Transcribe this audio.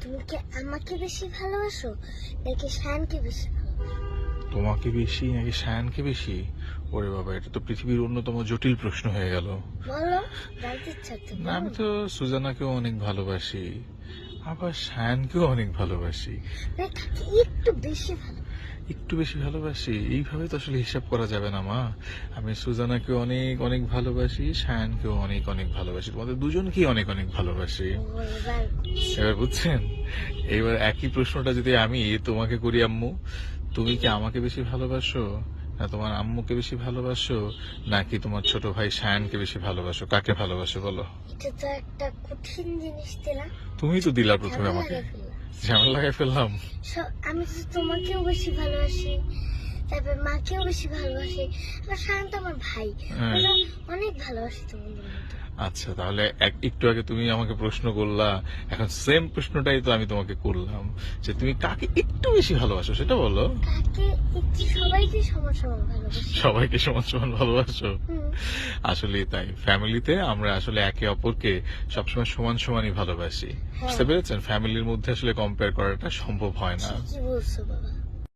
তুমি কি আমাকে বেশি ভালোবাসো নাকি শায়ানকে বেশি ভালোবাসো? তোমাকে বেশি নাকি শায়ানকে বেশি? ওরে বাবা, এটা তো পৃথিবীর অন্যতম জটিল প্রশ্ন হয়ে গেল। বলো, জানতে ইচ্ছা তো না, আমি তো সুজানাকেও অনেক ভালোবাসি, আবার শায়ানকেও অনেক ভালোবাসি। না, কাকে একটু বেশি ভালো? একটু বেশি ভালোবাসি এইভাবে তো আসলে হিসাব করা যাবে না মা। আমি সুজানাকেও অনেক অনেক ভালোবাসি, শায়ানকেও অনেক অনেক ভালোবাসি, তোমাদের দুজনকেই অনেক অনেক ভালোবাসি। ও, এবার এবার বুঝছেন? এবার একই প্রশ্নটা যদি আমি তোমাকে করি, আম্মু, তুমি কি আমাকে বেশি ভালোবাসো, না তোমার আম্মুকে বেশি ভালোবাসো, নাকি তোমার ছোট ভাই শায়ানকে বেশি ভালোবাসো? কাকে ভালোবাসো বলো? এটা তো একটা কঠিন জিনিস দিলাম, তুমি তো দিলা প্রথমে ঝামেলা আমাকে। লাগাই ফেললাম। ঝামেলা লাগাই ফেললাম। আমি তো তোমাকেও বেশি ভালোবাসি, তারপর মাকেও বেশি ভালোবাসি, আর শায়ান তো আমার ভাই, হ্যাঁ। ওরা অনেক ভালোবাসি তোমাদের মতো। আচ্ছা, তাহলে একটু আগে তুমি আমাকে প্রশ্ন করলা, এখন সেম প্রশ্নটাই তো আমি তোমাকে করলাম, যে তুমি কাকে একটু বেশি ভালোবাসো সেটা বলো। কাকে একটু, সবাইকে সমান সমান ভালোবাসি। সবাইকে সমান সমান ভালোবাসো? হুম, আসলে তাই, ফ্যামিলিতে আমরা আসলে একে অপরকে সবসময় সমান সমানই ভালোবাসি। হ্যাঁ। বুঝতে পেরেছেন? ফ্যামিলির মধ্যে আসলে কম্পেয়ার করাটা সম্ভব হয় না। ঠিকই বলছো বাবা।